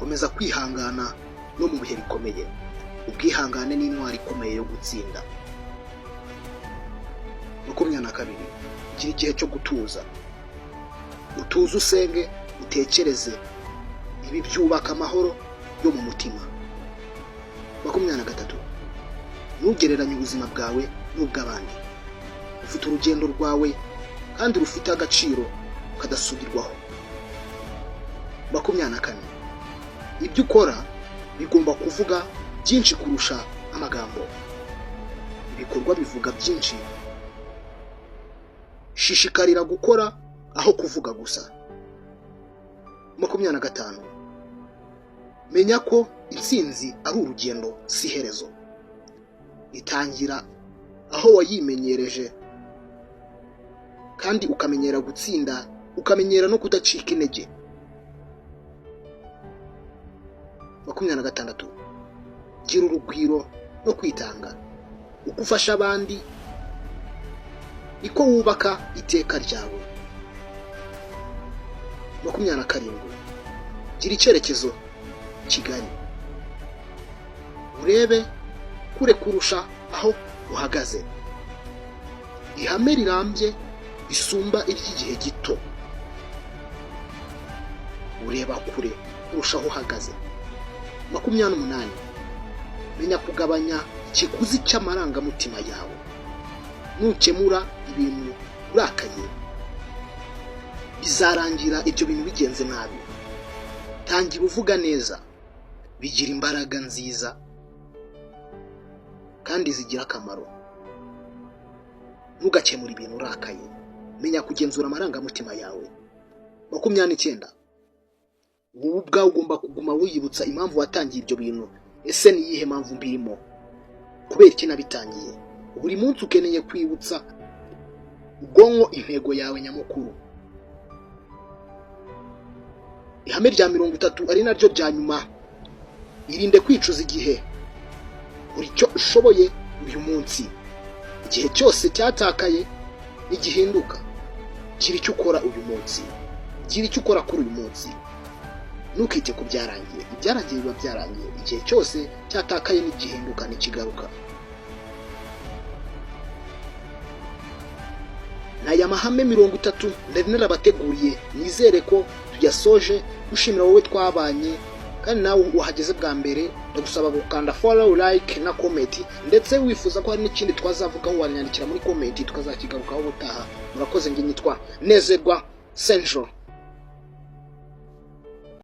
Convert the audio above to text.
komeza kwihangana no mu bihe bikomeye. Ubwihangane ni intwari ikomeye yo gutsinda. 22. Gira igihe cyo gutuza. Utuze, usenge, utekereze. Ibi byubaka amahoro yo mu mutima. 23. Ntugereranye ubuzima bwawe n'ubw'abandi. Ufite urugendo rwawe kandi rufite agaciro kadasubirwaho. 24. Ibyo ukora bigomba kuvuga byinshi kurusha amagambo. Ibikorwa bivuga byinshi. Shishikarira gukora aho kuvuga gusa. 25. Menya ko intsinzi ari urugendo si iherezo. Itangira aho wayimenyereje kandi ukamenyera gutsinda, ukamenyera no kudacika intege. 26. Gira urugwiro no kwitanga. Uko ufasha abandi niko wubaka iteka ryawe. 27. Gira icyerekezo kigari. Urebe kure kurusha aho uhagaze. Ihame rirambye isumba iry'igihe gito. Ureba kure kurusha aho uhagaze. 28. Menya kugabanya ikiguzi cy'amarangamutima yawe. Nukemura ibintu urakaye, bizarangira ibyo bintu bigenze nabi. Tangira uvuga neza. Bigira imbaraga nziza kandi zigira akamaro. Ntugakemura ibintu urakaye. Menya kugenzura amarangamutima yawe. 29. Wowe ubwawe ugomba kuguma wiyibutsa impamvu watangiye ibyo bintu. Ese ni iyihe mpamvu mbirimo? Kubera iki nabitangiye? Buri munsi ukeneye kwibutsa ubwonko intego yawe nyamukuru. Ihame rya 30 ari naryo rya nyuma. Irinde kwicuza igihe. Buri cyo ushoboye uyu munsi. Igihe cyose cyatakaye nigihinduka. Gira icyo ukora uyu munsi. Gira icyo ukora kuri uyu munsi. Ntukite ku byarangiye. Ibyarangiye biba byarangiye. Igihe cyose cyatakaye nigihinduka nikigaruka. Naya mahame 30 ndari narabateguriye. Nizere ko tuyasoje. Ushimira wowe twabanye kandi nawe wahageze bwa mbere. Ndagusaba gukanda follow, like na comment, ndetse wifuza ko hari n'ikindi twazavugaho wanyandikira muri comment tukazakigarukaho ubutaha. Murakoze. Nge nitwa Nezerwa Central.